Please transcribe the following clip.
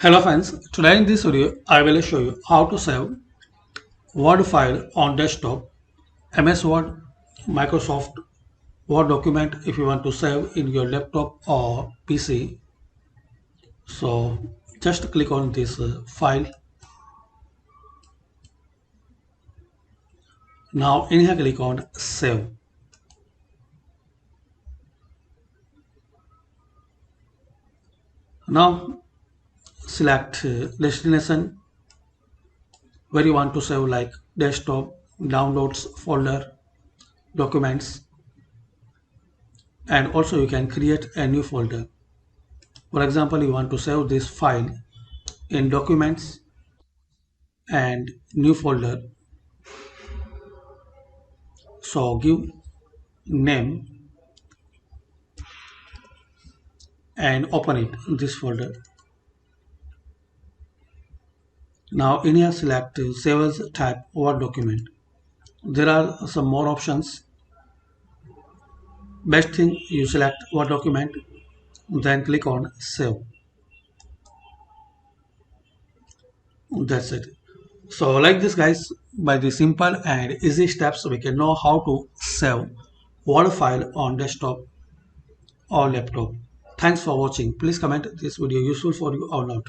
Hello friends, today in this video I will show you how to save Word file on desktop, MS Word, Microsoft Word document if you want to save in your laptop or PC. So just click on this file. Now in here click on save. Now select destination where you want to save like desktop, downloads folder, documents, and also you can create a new folder. For example, you want to save this file in documents and new folder. So give name and open it in this folder. Now in here select save as type Word document. There are some more options. Best thing you select Word document, then click on save. That's it. So like this guys, by the simple and easy steps we can know how to save Word file on desktop or laptop. Thanks for watching. Please comment this video useful for you or not.